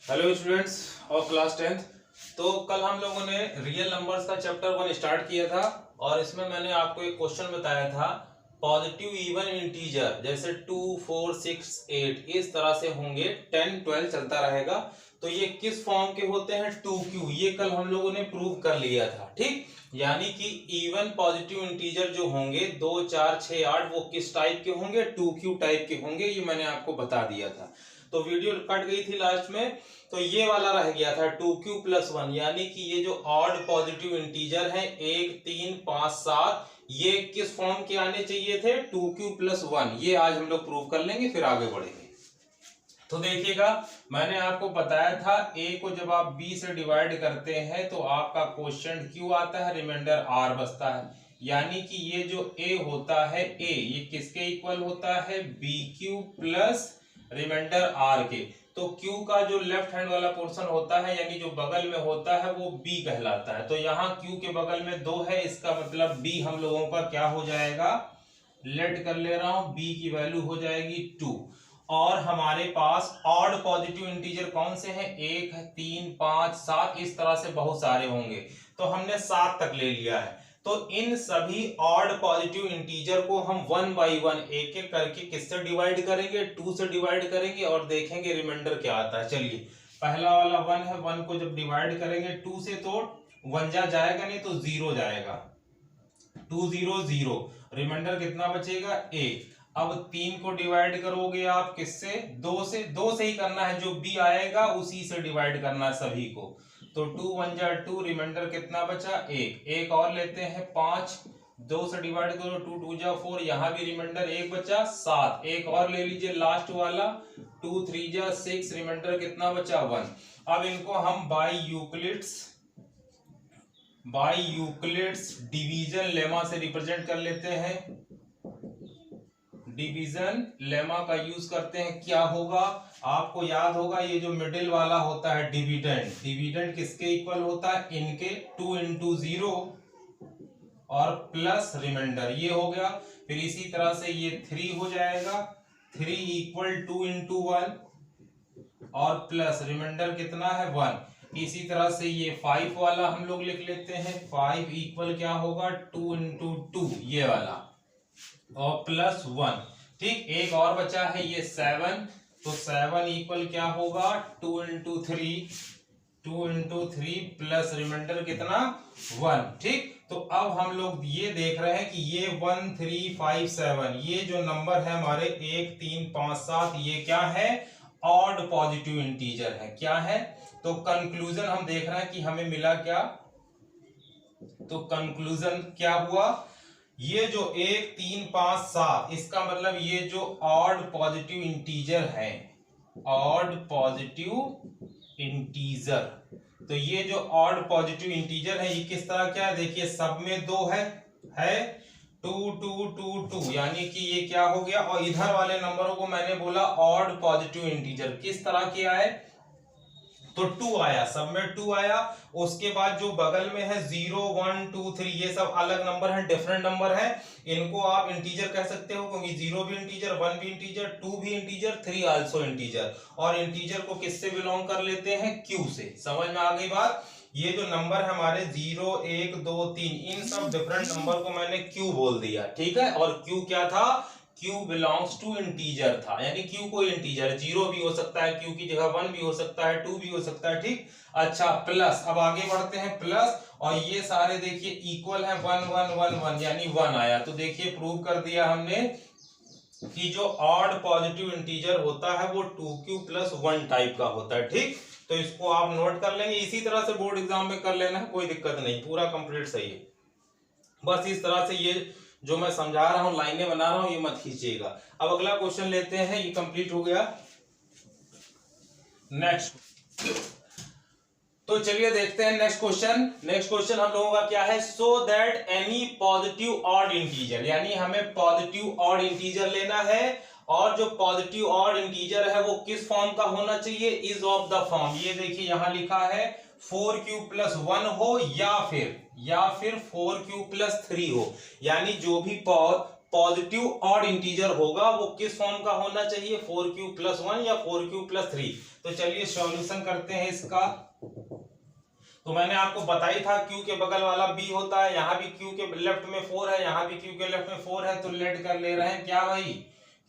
Hello students of class 10th। तो कल हम लोगों ने रियल नंबर्स का चैप्टर 1 स्टार्ट किया था और इसमें मैंने आपको एक क्वेश्चन बताया था पॉजिटिव इवन इंटीजर जैसे 2, 4, 6, 8 इस तरह से होंगे, 10, 12 चलता रहेगा। तो ये किस फॉर्म के होते हैं? 2q। ये कल हम लोगों ने प्रूव कर लिया था, ठीक। यानी कि इवन पॉजिटिव इंटीजर जो होंगे 2, 4, 6, 8 वो किस टाइप के होंगे? 2q टाइप के होंगे। ये मैंने आपको बता दिया था। तो वीडियो कट गई थी लास्ट में, तो ये वाला रह गया था 2q+1, यानी कि ये जो ऑड पॉजिटिव इंटीजर है 1, 3, 5, 7 ये किस फॉर्म के आने चाहिए थे? 2q+1। ये आज हम लोग प्रूव कर लेंगे, फिर आगे बढ़ेंगे। तो देखिएगा, मैंने आपको बताया था a को जब आप b से डिवाइड करते हैं तो आपका क्वेश्चन q आता है, रिमाइंडर r बचता है। यानी कि ये जो a होता है a, ये किसके इक्वल होता है? bq प्लस रिमाइंडर r के। तो q का जो लेफ्ट हैंड वाला पोर्शन होता है यानी जो बगल में होता है वो b कहलाता है। तो यहाँ q के बगल में 2 है, इसका मतलब b हम लोगों का क्या हो जाएगा? लेट कर ले रहा हूं, b की वैल्यू हो जाएगी 2। और हमारे पास ऑड पॉजिटिव इंटीजर कौन से हैं? 1, 3, 5, 7 इस तरह से बहुत सारे होंगे। तो हमने 7 तक ले लिया है। तो इन सभी ऑड पॉजिटिव इंटीजर को हम 1 बाई 1 एक एक करके किससे डिवाइड करेंगे? 2 से डिवाइड करेंगे और देखेंगे रिमाइंडर क्या आता है। चलिए, पहला वाला 1 है, 1 को जब डिवाइड करेंगे 2 से तो 1 जाएगा नहीं तो 0 जाएगा, 2 0 0, रिमाइंडर कितना बचेगा? 1। अब 3 को डिवाइड करोगे आप किससे? 2 से। 2 से ही करना है, जो b आएगा उसी से डिवाइड करना है सभी को। तो 2 1 जा 2, रिमाइंडर कितना बचा? 1। एक और लेते हैं 5, 2 से डिवाइड करो, 2 2 जा 4, यहां भी रिमाइंडर 1 बचा, 7। एक और ले लीजिए लास्ट वाला, 2 3 जा 6, रिमाइंडर कितना बचा? 1। अब इनको हम बाय यूक्लिड्स डिवीजन लेमा से रिप्रेजेंट कर लेते हैं। डिवीजन लेमा का यूज करते हैं। क्या होगा? आपको याद होगा ये जो मिडिल वाला होता है डिविडेंड किसके इक्वल होता है? इनके। 2 into 0 और प्लस रिमाइंडर, ये हो गया। फिर इसी तरह से ये 3 हो जाएगा, 3 इक्वल 2 into 1 और प्लस रिमाइंडर कितना है? 1। इसी तरह से ये 5 वाला हम लोग लिख लेते हैं, 5 इक्वल क्या होगा? 2 into 2 ये वाला और प्लस 1। ठीक, एक और बचा है ये 7, तो 7 इक्वल क्या होगा? 2 into 3 प्लस रिमाइंडर कितना? 1। ठीक, तो अब हम लोग ये देख रहे हैं कि ये 1 3 5 7 ये जो नंबर है हमारे 1 3 5 7 ये क्या है? ऑड पॉजिटिव इंटीजर है। क्या है? तो कंक्लूजन हम देख रहे हैं कि हमें मिला क्या। तो कंक्लूजन क्या हुआ? ये जो 1 3 5 7 इसका मतलब ये जो ऑड पॉजिटिव इंटीजर है, ऑड पॉजिटिव इंटीजर, तो ये जो ऑड पॉजिटिव इंटीजर है ये किस तरह क्या है? देखिए, सब में 2 है 2 2 2 2, यानी कि ये क्या हो गया? और इधर वाले नंबरों को मैंने बोला ऑड पॉजिटिव इंटीजर किस तरह के आए? तो 2 आया, सब में 2 आया। उसके बाद जो बगल में है 0 1 2 3 ये सब अलग नंबर है, डिफरेंट नंबर है। इनको आप इंटीजर कह सकते हो क्योंकि 0 भी इंटीजर, 1 भी इंटीजर, 2 भी इंटीजर, 3 आल्सो इंटीजर। और इंटीजर को किससे बिलोंग कर लेते हैं? q से। समझ में आ गई बात? ये जो नंबर है हमारे 0 1 2 3 इन सब डिफरेंट नंबर को मैंने q बोल दिया, ठीक है। और q क्या था? q बिलोंग्स टू इंटीजर था, यानी q कोई इंटीजर, 0 भी हो सकता है q की जगह, 1 भी हो सकता है, 2 भी हो सकता है, ठीक। अच्छा, प्लस, अब आगे बढ़ते हैं, प्लस, और ये सारे देखिए इक्वल है, 1 1 1 1 यानी 1 आया। तो देखिए प्रूव कर दिया हमने कि जो ऑड पॉजिटिव इंटीजर होता है वो 2q+1 टाइप का होता है, ठीक। तो इसको आप नोट कर लेंगे, इसी तरह से बोर्ड एग्जाम में कर लेना है, कोई दिक्कत नहीं, पूरा कंप्लीट सही है। बस इस तरह से ये जो मैं समझा रहा हूं, लाइनें बना रहा हूं, ये मत खींचिएगा। अब अगला क्वेश्चन लेते हैं, ये कंप्लीट हो गया। नेक्स्ट, तो चलिए देखते हैं नेक्स्ट क्वेश्चन। नेक्स्ट क्वेश्चन हम लोगों का क्या है? So that any positive odd integer, यानी हमें पॉजिटिव ऑड इंटीजर लेना है और जो पॉजिटिव ऑड इंटीजर है वो किस फॉर्म का होना चाहिए? इज ऑफ द फॉर्म, ये देखिए यहां लिखा है 4q+1 हो या फिर 4q+3 हो, यानी जो भी पॉजिटिव ऑड इंटीजर होगा वो किस फॉर्म का होना चाहिए? 4q+1 या 4q+3। तो चलिए सॉल्यूशन करते हैं इसका। तो मैंने आपको बताई था Q के बगल वाला B होता है, यहाँ भी Q के लेफ्ट में 4 है, यहाँ भी Q के लेफ्ट में 4 है, तो लेट कर ले रहे हैं क्या भाई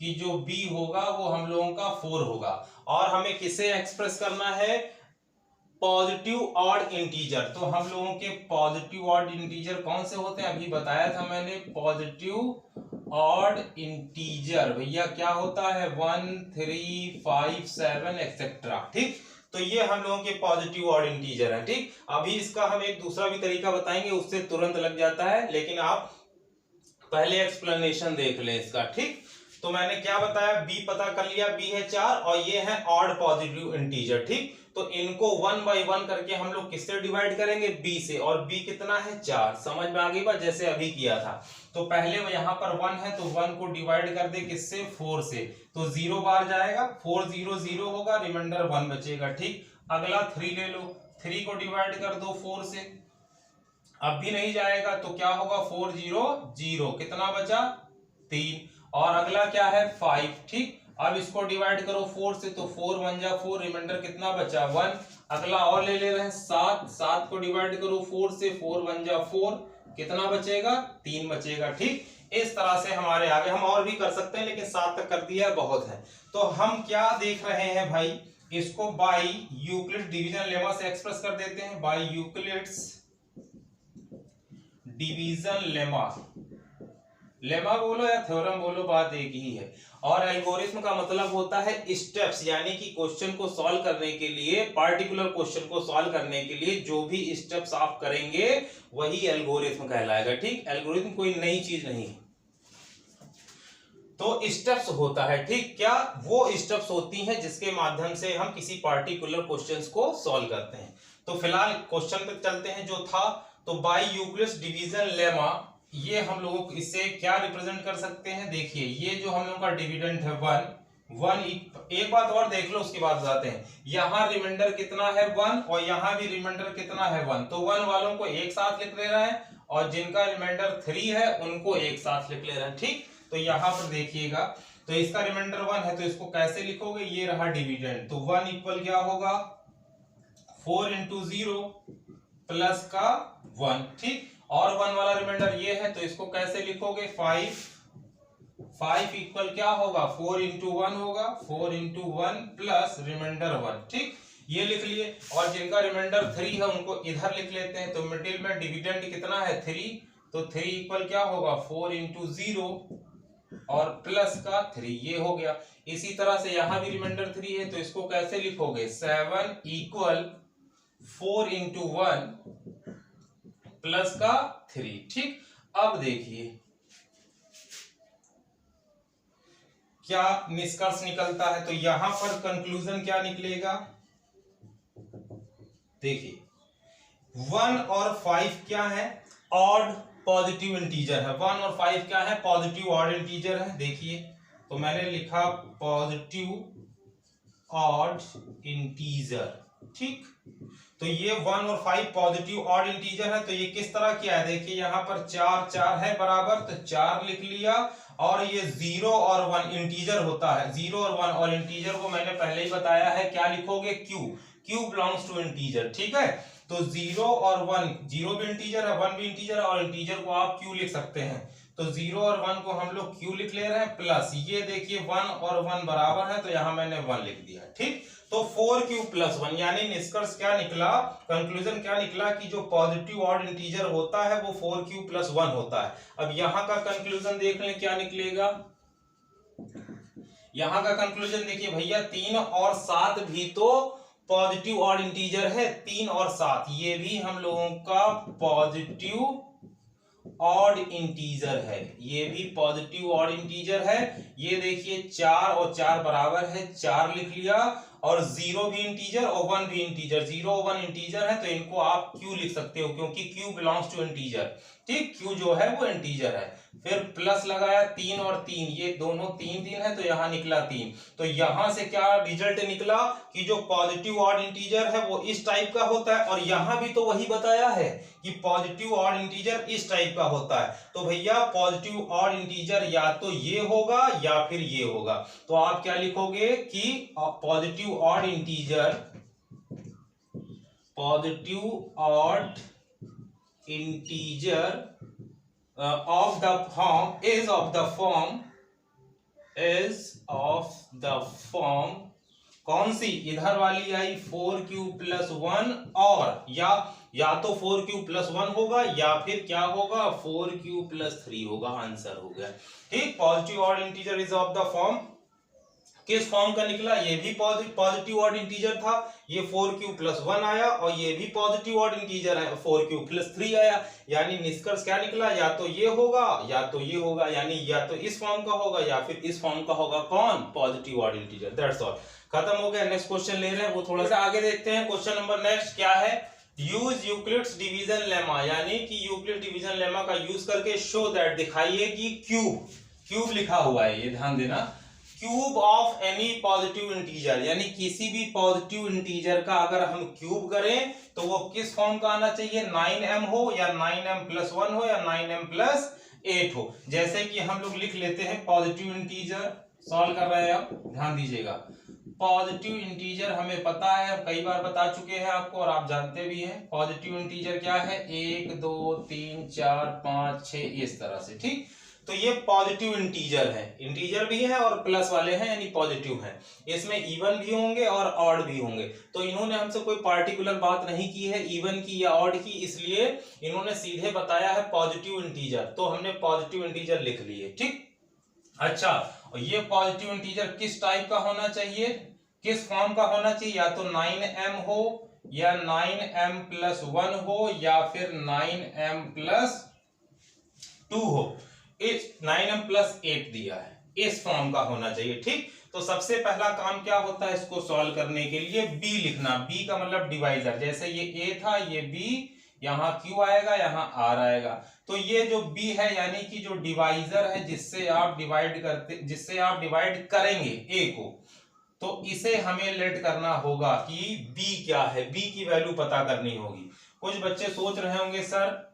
कि जो B होगा वो हम लोगों का 4 होगा। और हमें किसे एक्सप्रेस करना है, पॉजिटिव ऑड इंटीजर। तो हम लोगों के पॉजिटिव ऑड इंटीजर कौन से होते हैं, अभी बताया था मैंने, पॉजिटिव ऑड इंटीजर भैया क्या होता है 1 3 5 7 एक्सेट्रा। ठीक, तो ये हम लोगों के पॉजिटिव ऑड इंटीजर है। ठीक, अभी इसका हम एक दूसरा भी तरीका बताएंगे, उससे तुरंत लग जाता है, लेकिन आप पहले एक्सप्लेनेशन देख लें इसका। ठीक, तो मैंने क्या बताया, b पता कर लिया, b है 4 और ये है ऑड पॉजिटिव इंटीजर। ठीक, तो इनको 1 बाई 1 करके हम लोग किससे डिवाइड करेंगे, b से, और b कितना है 4। समझ में आ गई बात, जैसे अभी किया था। तो पहले यहाँ पर 1 है तो 1 को डिवाइड कर दे किससे, 4 से, तो 0 बार जाएगा, 4 0 0 होगा, रिमाइंडर 1 बचेगा। ठीक, अगला 3 ले लो, 3 को डिवाइड कर दो 4 से, अब भी नहीं जाएगा, तो क्या होगा 4 0 0, कितना बचा 3, और अगला क्या है 5। ठीक, अब इसको डिवाइड करो 4 से, तो 4 1 जा 4, रिमाइंडर कितना बचा 1। अगला और ले रहे हैं 7, 7 को डिवाइड करो 4 से, 4 1 जा 4, कितना बचेगा 3 बचेगा। ठीक, इस तरह से हमारे आगे हम और भी कर सकते हैं, लेकिन 7 तक कर दिया बहुत है। तो हम क्या देख रहे हैं भाई, इसको बाई यूक्लिड डिवीजन लेमा से एक्सप्रेस कर देते हैं, by Euclid's division lemma, lemma बोलो या थ्योरम बोलो, बात एक ही है। और एल्गोरिथम का मतलब होता है स्टेप्स, यानी कि क्वेश्चन को सॉल्व करने के लिए, पार्टिकुलर क्वेश्चन को सॉल्व करने के लिए जो भी स्टेप्स आप करेंगे वही एल्गोरिथम कहलाएगा। ठीक, एल्गोरिथम कोई नई चीज नहीं, तो स्टेप्स होता है। ठीक, क्या वो स्टेप्स होती हैं जिसके माध्यम से हम किसी पार्टिकुलर क्वेश्चंस को सॉल्व करते हैं। तो फिलहाल क्वेश्चन पे चलते हैं जो था। तो बाय यूक्लिड्स डिवीजन लेमा, ये हम लोगों को इससे क्या रिप्रेजेंट कर सकते हैं, देखिए ये जो हम लोगों का डिविडेंड है 1 एक बात और देख लो उसके बाद बताते हैं। यहाँ रिमाइंडर कितना है 1 और यहाँ भी रिमाइंडर कितना है 1, तो 1 वालों को एक साथ लिख ले रहे हैं और जिनका रिमाइंडर 3 है उनको एक साथ लिख ले रहे हैं। ठीक, तो यहाँ पर देखिएगा, तो इसका रिमाइंडर 1 है तो इसको कैसे लिखोगे, ये रहा डिविडेंड, तो 1 इक्वल क्या होगा 4 इंटू 0 प्लस का 1। ठीक, और 1 वाला रिमाइंडर ये है तो इसको कैसे लिखोगे 5 इक्वल क्या होगा 4 इंटू 1 होगा, 4 इंटू 1 प्लस रिमाइंडर 1। ठीक, ये लिख लिए, और जिनका रिमाइंडर 3 है उनको इधर लिख लेते हैं, तो मिडिल में डिविडेंड कितना है 3, तो 3 इक्वल क्या होगा 4 इंटू 0 और प्लस का 3, ये हो गया। इसी तरह से यहां भी रिमाइंडर 3 है तो इसको कैसे लिखोगे 7 इक्वल 4 इंटू 1 प्लस का 3। ठीक, अब देखिए क्या निष्कर्ष निकलता है, तो यहां पर कंक्लूजन क्या निकलेगा, देखिए 1 और 5 क्या है, ऑड पॉजिटिव इंटीजर है। 1 और 5 क्या है, पॉजिटिव ऑड इंटीजर है। देखिए तो मैंने लिखा पॉजिटिव ऑड इंटीजर। ठीक, तो ये 1 और 5 पॉजिटिव ऑड इंटीजर है, तो ये किस तरह किया है, देखिए यहाँ पर 4 4 है बराबर, तो 4 लिख लिया, और ये 0 और 1 इंटीजर होता है, 0 और 1, और इंटीजर को मैंने पहले ही बताया है क्या लिखोगे Q बिलोंग्स टू इंटीजर। ठीक है, तो 0 और 1, 0 भी इंटीजर है 1 भी इंटीजर है, और इंटीजर को आप Q लिख सकते हैं, तो 0 और 1 को हम लोग Q लिख ले रहे हैं, प्लस ये देखिए 1 और 1 बराबर है तो यहां मैंने 1 लिख दिया। ठीक, तो 4Q प्लस 1, यानी निष्कर्ष क्या निकला, कंक्लूजन क्या निकला कि जो पॉजिटिव ऑड इंटीजर होता है वो 4Q प्लस 1 होता है। अब यहां का कंक्लूजन देख लें क्या निकलेगा, यहां का कंक्लूजन देखिए भैया 3 और 7 भी तो पॉजिटिव ऑड इंटीजर है, 3 और 7 ये भी हम लोगों का पॉजिटिव ऑड इंटीजर है, ये भी पॉजिटिव ऑड इंटीजर है। ये देखिए 4 और 4 बराबर है, 4 लिख लिया, और 0 भी इंटीजर और 1 भी इंटीजर, 0 और 1 इंटीजर है तो इनको आप Q लिख सकते हो क्योंकि Q बिलोंग्स टू इंटीजर। ठीक, Q जो है वो इंटीजर है। फिर प्लस लगाया 3 और 3, ये दोनों 3 3 है तो यहां निकला 3, तो यहां से क्या रिजल्ट निकला कि जो पॉजिटिव ऑड इंटीजर है वो इस टाइप का होता है, और यहां भी तो वही बताया है कि पॉजिटिव ऑड इंटीजर इस टाइप का होता है। तो भैया पॉजिटिव ऑड इंटीजर या तो ये होगा या फिर ये होगा, तो आप क्या लिखोगे कि positive odd integer, positive odd integer of the form is of the form कौन सी इधर वाली आई 4q+1 और या तो 4q+1 होगा या फिर क्या होगा 4q+3 होगा, आंसर हो गया। ठीक, positive odd integer is of the form, किस फॉर्म का निकला, ये भी पॉजिटिव ऑड इंटीजर था, ये 4q+1 आया और ये भी पॉजिटिव ऑड इंटीजर है 4q+3 आया, यानी निष्कर्ष क्या निकला, या तो ये होगा या तो ये होगा, यानी या तो इस फॉर्म का होगा या फिर इस फॉर्म का होगा, कौन, positive odd integer. That's all, खत्म हो गया। नेक्स्ट क्वेश्चन ले रहे हैं, वो थोड़ा सा आगे देखते हैं। क्वेश्चन नंबर नेक्स्ट क्या है, यूज यूक्लिड्स डिवीजन लेमा, यानी कि यूक्लिड डिवीजन लेमा का यूज करके शो दैट, दिखाइए कि क्यूब लिखा हुआ है, ये ध्यान देना, cube of any positive integer, यानी किसी भी पॉजिटिव इंटीजर का अगर हम क्यूब करें तो वो किस फॉर्म का आना चाहिए, 9m हो या 9m+1 हो या 9m+8 हो। जैसे कि हम लोग लिख लेते हैं पॉजिटिव इंटीजर, सॉल्व कर रहे हैं आप, ध्यान दीजिएगा। पॉजिटिव इंटीजर हमें पता है, कई बार बता चुके हैं आपको और आप जानते भी हैं। पॉजिटिव इंटीजर क्या है, 1 2 3 4 5 6, इस तरह से। ठीक, तो ये पॉजिटिव इंटीजर है, इंटीजर भी है और प्लस वाले हैं यानी पॉजिटिव हैं। इसमें इवन भी होंगे और ऑड भी होंगे। तो इन्होंने हमसे कोई पार्टिकुलर बात नहीं की है इवन की या ऑड की, इसलिए इन्होंने सीधे बताया है पॉजिटिव इंटीजर, तो हमने पॉजिटिव इंटीजर लिख लिए। ठीक, अच्छा, ये पॉजिटिव इंटीजर किस टाइप का होना चाहिए, किस फॉर्म का होना चाहिए, या तो 9m हो या 9m+1 हो या फिर 9m+2 हो। इस 9m+8 दिया है, इस फॉर्म का होना चाहिए। ठीक, तो सबसे पहला काम क्या होता है इसको सॉल्व करने के लिए, b लिखना, b का मतलब डिवाइजर, जैसे ये a था ये b, यहाँ q आएगा यहाँ r आएगा, तो ये जो b है यानी कि जो डिवाइजर है जिससे आप डिवाइड करेंगे a को, तो इसे हमें लेट करना होगा कि b क्या है, b की वैल्यू पता करनी होगी। कुछ बच्चे सोच रहे होंगे सर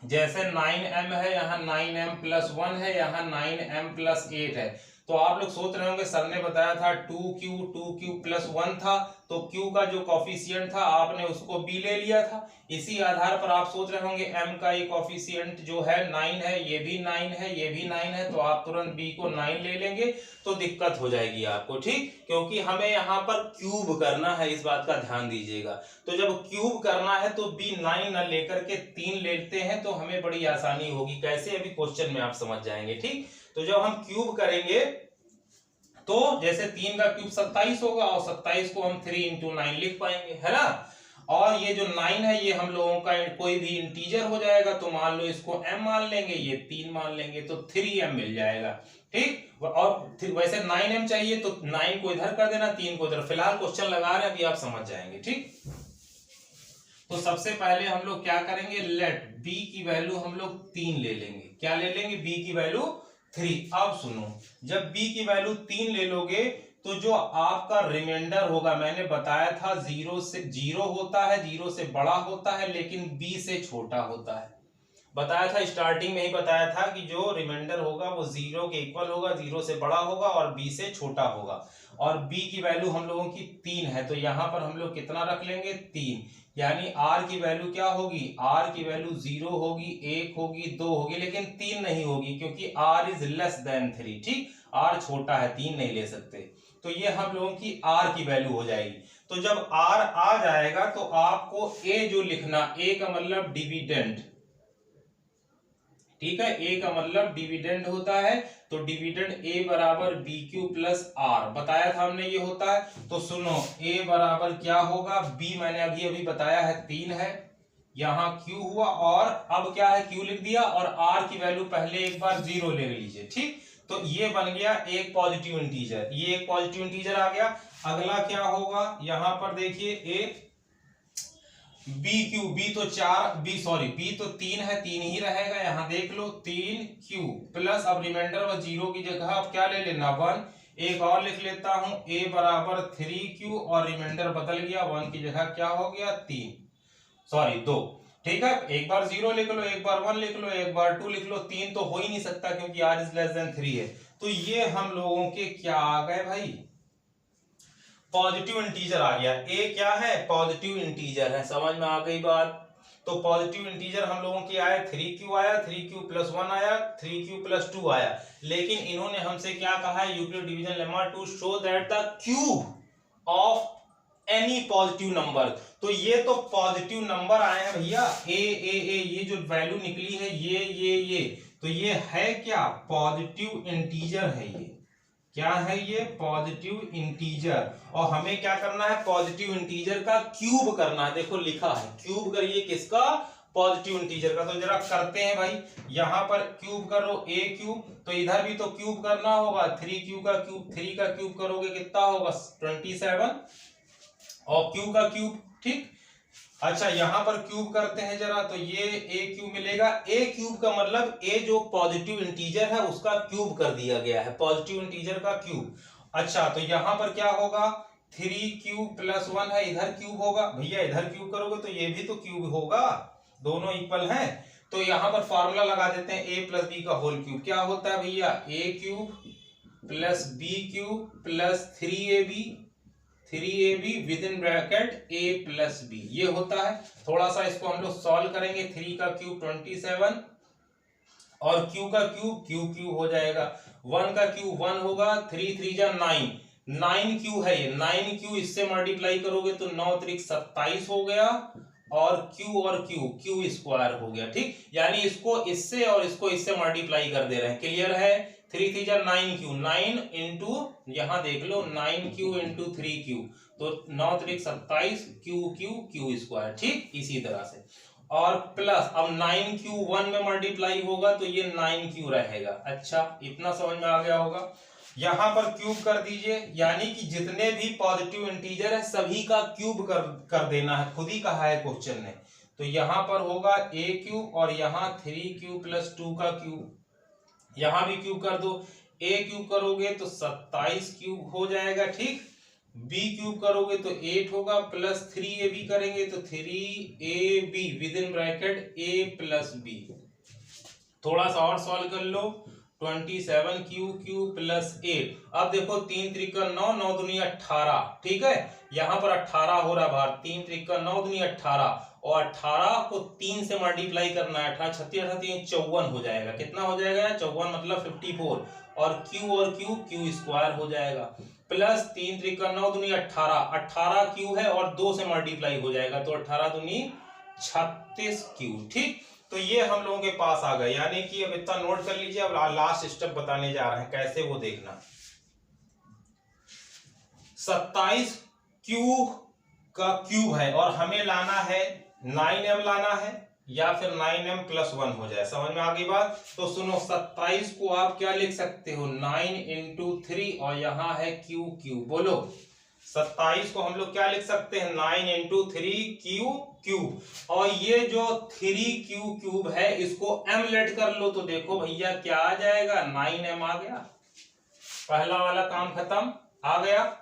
जैसे 9m है यहाँ 9m+1 है यहाँ 9m+8 है, तो आप लोग सोच रहे होंगे सर ने बताया था 2q+1 था, तो q का जो कॉफिशिएंट था आपने उसको b ले लिया था। इसी आधार पर आप सोच रहे होंगे m का ये कॉफिशिएंट जो है 9 है, ये भी 9 है, ये भी 9 है, तो आप तुरंत b को 9 ले लेंगे तो दिक्कत हो जाएगी आपको। ठीक, क्योंकि हमें यहाँ पर क्यूब करना है, इस बात का ध्यान दीजिएगा। तो जब क्यूब करना है तो b 9 न लेकर के 3 लेते हैं तो हमें बड़ी आसानी होगी। कैसे, अभी क्वेश्चन में आप समझ जाएंगे। ठीक, तो जब हम क्यूब करेंगे तो जैसे 3 का क्यूब 27 होगा और 27 को हम 3 × 9 लिख पाएंगे, है ना। और ये जो 9 है ये हम लोगों का कोई भी इंटीजर हो जाएगा, तो मान लो इसको m मान लेंगे, ये 3 मान लेंगे तो 3m मिल जाएगा। ठीक, और वैसे 9m चाहिए तो 9 को इधर कर देना, 3 को इधर। फिलहाल क्वेश्चन लगा रहे हैं, अभी आप समझ जाएंगे। ठीक, तो सबसे पहले हम लोग क्या करेंगे, लेट b की वैल्यू हम लोग 3 ले लेंगे। क्या ले लेंगे, b की वैल्यू 3। अब सुनो, जब b की वैल्यू 3 ले लोगे तो जो आपका रिमाइंडर होगा, मैंने बताया था 0 होता है, 0 से बड़ा होता है लेकिन b से छोटा होता है। बताया था स्टार्टिंग में ही बताया था कि जो रिमाइंडर होगा वो 0 के इक्वल होगा, 0 से बड़ा होगा और b से छोटा होगा। और b की वैल्यू हम लोगों की 3 है, तो यहाँ पर हम लोग कितना रख लेंगे, 3। यानी r की वैल्यू क्या होगी, r की वैल्यू 0 होगी, 1 होगी, 2 होगी, लेकिन 3 नहीं होगी क्योंकि r इज लेस देन 3। ठीक, r छोटा है, 3 नहीं ले सकते, तो ये हम लोगों की r की वैल्यू हो जाएगी। तो जब r आ जाएगा तो आपको a जो लिखना, a का मतलब डिविडेंड, ठीक है, a का मतलब डिविडेंड होता है, तो डिविडेंड a बराबर bq+r बताया था हमने ये होता है। तो सुनो, a बराबर क्या होगा, b मैंने अभी बताया है 3 है, यहाँ q हुआ और अब क्या है, q लिख दिया और r की वैल्यू पहले एक बार 0 ले लीजिए। ठीक, तो ये बन गया एक पॉजिटिव इंटीजर, ये एक पॉजिटिव इंटीजर आ गया। अगला क्या होगा, यहाँ पर देखिए a b तो 3 है, 3 ही रहेगा, यहाँ देख लो 3q प्लस, अब रिमाइंडर व 0 की जगह अब क्या ले लेना, 1। एक और लिख लेता हूं, a बराबर 3q और रिमाइंडर बदल गया, 1 की जगह क्या हो गया, 2। ठीक है, एक बार 0 लिख लो, एक बार 1 लिख लो, एक बार 2 लिख लो, 3 तो हो ही नहीं सकता क्योंकि r इज लेस देन 3 है। तो ये हम लोगों के क्या आ गए भाई, पॉजिटिव इंटीजर आ गया। ए क्या है? पॉजिटिव इंटीजर है। समझ में आ गई बात? तो पॉजिटिव इंटीजर हम लोगों की आया 3q आया, 3q+1 आया, 3q+2 आया। लेकिन इन्होंने हमसे क्या कहा है? Euclid division lemma to show that the cube of any positive number. तो ये तो पॉजिटिव नंबर आए हैं भैया, ए, ये जो वैल्यू निकली है ये, तो ये है क्या? पॉजिटिव इंटीजर है। ये क्या है? ये पॉजिटिव इंटीजर। और हमें क्या करना है? पॉजिटिव इंटीजर का क्यूब करना है। देखो लिखा है क्यूब करिए किसका? पॉजिटिव इंटीजर का। तो जरा करते हैं भाई, यहां पर क्यूब करो ए क्यूब, तो इधर भी तो क्यूब करना होगा। 3q का क्यूब, 3 का क्यूब करोगे कितना होगा? 27 और क्यू का क्यूब। ठीक, अच्छा यहां पर क्यूब करते हैं जरा, तो ये ए क्यूब मिलेगा। ए क्यूब का मतलब ए जो पॉजिटिव इंटीजर है उसका क्यूब कर दिया गया है, पॉजिटिव इंटीजर का क्यूब। अच्छा तो यहां पर क्या होगा? 3q+1 है, इधर क्यूब होगा भैया, इधर क्यूब करोगे तो ये भी तो क्यूब होगा, दोनों इक्वल हैं। तो यहां पर फॉर्मूला लगा देते हैं a+b का होल क्यूब। क्या होता है भैया? a³ + b³ + 3ab with in bracket a+b, ये होता है। थोड़ा सा इसको हम लोग सॉल्व करेंगे। 3 का क्यूब 27 और q का क्यूब q हो जाएगा। 1 का क्यूब 1 होगा, 3 3 जा 9, 9q है ये, 9q इससे मल्टीप्लाई करोगे तो 9 त्रिक 27 हो गया, और q स्क्वायर हो गया। ठीक, यानी इसको इससे और इसको इससे मल्टीप्लाई कर दे रहे हैं। क्लियर है? 3 3 जा 9q, 9 इंटू, यहां देख लो 9q इंटू 3q, तो 9 त्रिक 27, q स्क्वायर। ठीक, इसी तरह से। और प्लस अब 9q 1 में मल्टीप्लाई होगा तो ये 9q रहेगा। अच्छा इतना समझ में आ गया होगा। यहां पर क्यूब कर दीजिए, यानी कि जितने भी पॉजिटिव इंटीजर है सभी का क्यूब कर देना है, खुद ही कहा है क्वेश्चन ने। तो यहां पर होगा a क्यूब और यहां 3q+2 का क्यूब, यहां भी क्यूब कर दो। a क्यूब करोगे तो 27 क्यूब हो जाएगा। ठीक, b क्यूब करोगे तो 8 होगा, प्लस 3ab करेंगे तो 3ab with in bracket a+b। थोड़ा सा और सॉल्व कर लो, 27q³ + 8। अब देखो 3 त्रिका 9, 9 दूनी 18। ठीक है, यहां पर 18 हो रहा बाहर, 3 त्रिका 9 दूनी 18, और 18 को 3 से मल्टीप्लाई करना है। 18 36 38 54 हो जाएगा। कितना हो जाएगा? 54 मतलब 54, और Q स्क्वायर हो जाएगा। प्लस 3 त्रिका 9 दूनी 18, 18 Q है और 2 से मल्टीप्लाई हो जाएगा, तो 18 दूनी 36Q। ठीक, तो ये हम लोगों के पास आ गए। यानी कि अब इतना नोट कर लीजिए, अब लास्ट स्टेप बताने जा रहे हैं कैसे, वो देखना। 27q का क्यूब है और हमें लाना है 9m लाना है, या फिर 9m+1 हो जाए। समझ में आ गई बात? तो सुनो, 27 को आप क्या लिख सकते हो? 9 इंटू 3, और यहां है q। बोलो 27 को हम लोग क्या लिख सकते हैं? 9 इंटू 3q, और ये जो 3q³ है इसको m लेट कर लो, तो देखो भैया क्या आ जाएगा? 9m आ गया। पहला वाला काम खत्म, आ गया।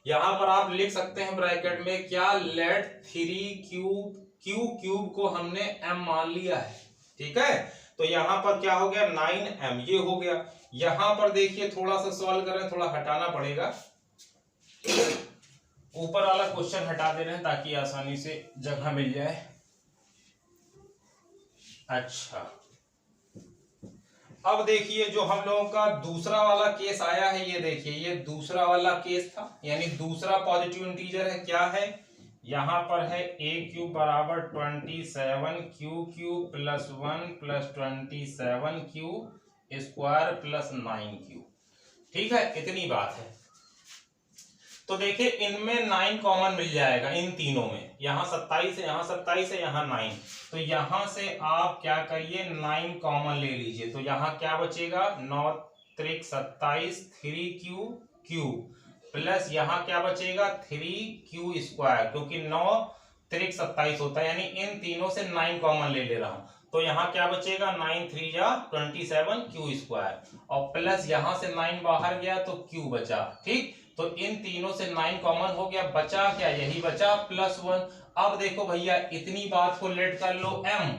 यहां पर आप लिख सकते हैं ब्रैकेट में क्या? लेट 3q³ को हमने m मान लिया है। ठीक है, तो यहां पर क्या हो गया? 9m, ये हो गया। यहां पर देखिए थोड़ा सा सॉल्व करें, थोड़ा हटाना पड़ेगा, ऊपर वाला क्वेश्चन हटा दे रहे हैं ताकि आसानी से जगह मिल जाए। अच्छा अब देखिए जो हम लोगों का दूसरा वाला केस आया है, ये देखिए ये दूसरा वाला केस था, यानी दूसरा पॉजिटिव इंटीजर है। क्या है? यहां पर है a³ बराबर 27q³ + 1 + 27q स्क्वायर + 9q। ठीक है, इतनी बात है। तो देखिए इनमें 9 कॉमन मिल जाएगा, इन तीनों में। यहाँ 27 है, यहाँ 27 है, यहाँ 9, तो यहाँ से आप क्या करिए? 9 कॉमन ले लीजिए, तो यहाँ क्या बचेगा? 9 त्रिक 27, 3q³ प्लस यहाँ क्या बचेगा? 3q स्क्वायर, क्योंकि 9 त्रिक 27 होता है, यानी इन तीनों से 9 कॉमन ले रहा हूं। तो यहाँ क्या बचेगा? 9 3 जा 27q स्क्वायर, और प्लस यहाँ से 9 बाहर गया तो q बचा। ठीक, तो इन तीनों से 9 कॉमन हो गया, बचा क्या? यही बचा +1। अब देखो भैया इतनी बात को लेट कर लो m,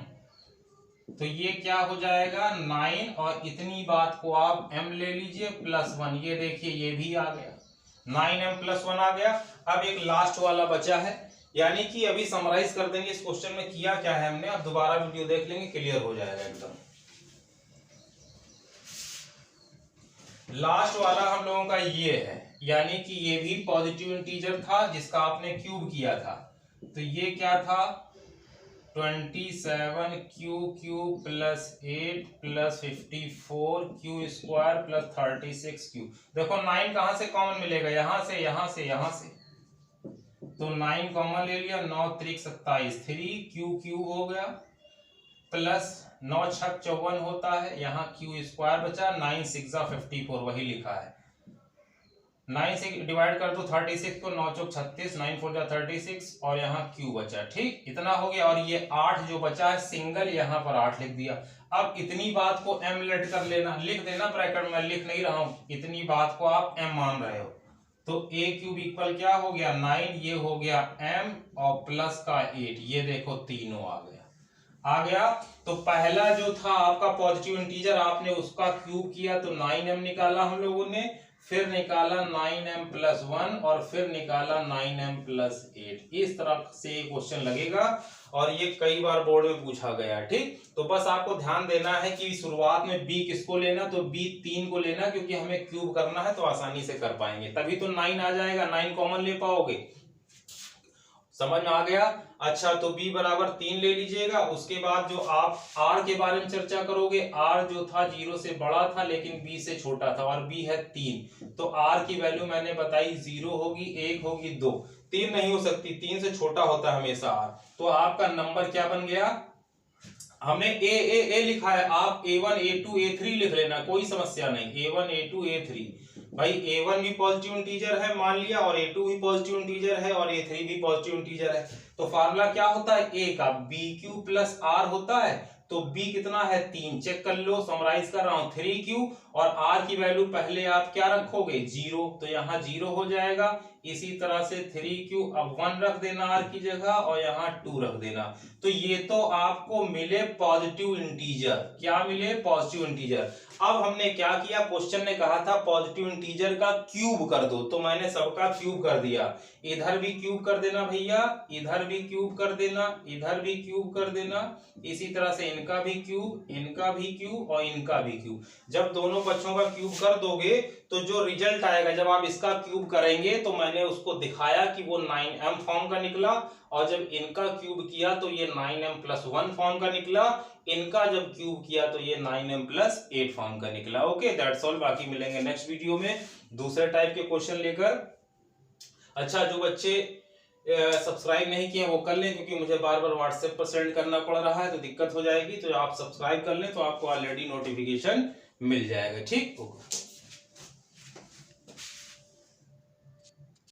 तो ये क्या हो जाएगा? 9, और इतनी बात को आप m ले लीजिए +1, ये देखिए ये भी आ गया। 9m+1 आ गया। अब एक लास्ट वाला बचा है, यानी कि अभी समराइज कर देंगे इस क्वेश्चन में किया क्या है हमने। अब दोबारा वीडियो देख लेंगे, क्लियर हो जाएगा एकदम। लास्ट वाला हम लोगों का ये है, यानी कि ये भी पॉजिटिव इंटीजर था जिसका आपने क्यूब किया था। तो ये क्या था, 27q³ plus 8 plus 54q² plus 36q। देखो 9 कहां से कॉमन मिलेगा, यहां से, यहां से, यहां से। तो 9 कॉमन ले लिया, 9 3 27, 3q³ हो गया प्लस 9 6 54 होता है, यहाँ q² बचा, 9 6 54 वही लिखा है। 9 से डिवाइड कर दो 36 को, 9 चौक 36, 9 4 36 और यहाँ q बचा। ठीक, इतना हो गया। और ये 8 जो बचा है सिंगल, यहाँ पर 8 लिख दिया। अब इतनी बात को m लेट कर लेना, लिख देना ब्रैकेट में, लिख नहीं रहा हूं, इतनी बात को आप m मान रहे हो। तो a³ इक्वल क्या हो गया 9, ये हो गया m और प्लस का 8, ये देखो तीनों आ गया। तो पहला जो था आपका पॉजिटिव इंटीजर, आपने उसका क्यूब किया तो 9m निकाला हम लोगों ने, फिर निकाला 9m+1 और फिर निकाला 9m+8। इस तरह से क्वेश्चन लगेगा और ये कई बार बोर्ड में पूछा गया है। ठीक, तो बस आपको ध्यान देना है कि शुरुआत में b किसको लेना, तो b 3 को लेना, क्योंकि हमें क्यूब करना है तो आसानी से कर पाएंगे, तभी तो 9 आ जाएगा, 9 कॉमन ले पाओगे। समझ में आ गया। अच्छा, तो b बराबर 3 ले लीजिएगा। उसके बाद जो आप r के बारे में चर्चा करोगे, r जो था 0 से बड़ा था लेकिन b से छोटा था, और b है 3, तो r की वैल्यू मैंने बताई 0 होगी, 1 होगी, 2, 3 नहीं हो सकती, 3 से छोटा होता है हमेशा r। तो आपका नंबर क्या बन गया, हमने a लिखा है, आप a1 a2 a3 लिख लेना, कोई समस्या नहीं। a1 a2 a3, भाई a1 भी पॉजिटिव इंटीजर है मान लिया, और a2 भी पॉजिटिव इंटीजर है, और a3 भी पॉजिटिव इंटीजर है। तो फार्मूला क्या होता है, a का bq प्लस r होता है। तो b कितना है 3, चेक कर लो, समराइज कर रहा हूं, 3q, और r की वैल्यू पहले आप क्या रखोगे 0, तो यहाँ 0 हो जाएगा। इसी तरह से 3q, अब 1 रख देना r की जगह और यहाँ 2 रख देना। तो ये तो आपको मिले पॉजिटिव इंटीजर, क्या मिले, पॉजिटिव इंटीजर। अब हमने क्या किया, क्वेश्चन ने कहा था पॉजिटिव इंटीजर का क्यूब कर दो, तो मैंने सबका क्यूब कर दिया। इधर भी क्यूब कर देना भैया, इधर भी क्यूब कर देना, इधर भी क्यूब कर देना, इसी तरह से इनका भी क्यूब, इनका भी क्यूब और इनका भी क्यूब। जब दोनों बच्चों का क्यूब कर दोगे तो जो रिजल्ट आएगा, जब आप इसका क्यूब करेंगे तो मैंने उसको दिखाया कि वो 9m फॉर्म का निकला, और जब इनका क्यूब किया तो ये 9m+1 फॉर्म का निकला, इनका जब क्यूब किया तो ये 9m+8 फॉर्म का निकला। Okay, that's all. बाकी मिलेंगे नेक्स्ट वीडियो में दूसरे टाइप के क्वेश्चन लेकर। अच्छा, जो बच्चे सब्सक्राइब नहीं किए वो कर लें, क्योंकि मुझे बार बार व्हाट्सएप पर सेंड करना पड़ रहा है तो दिक्कत हो जाएगी। तो आप सब्सक्राइब कर लें तो आपको ऑलरेडी नोटिफिकेशन मिल जाएगा। ठीक, ओके।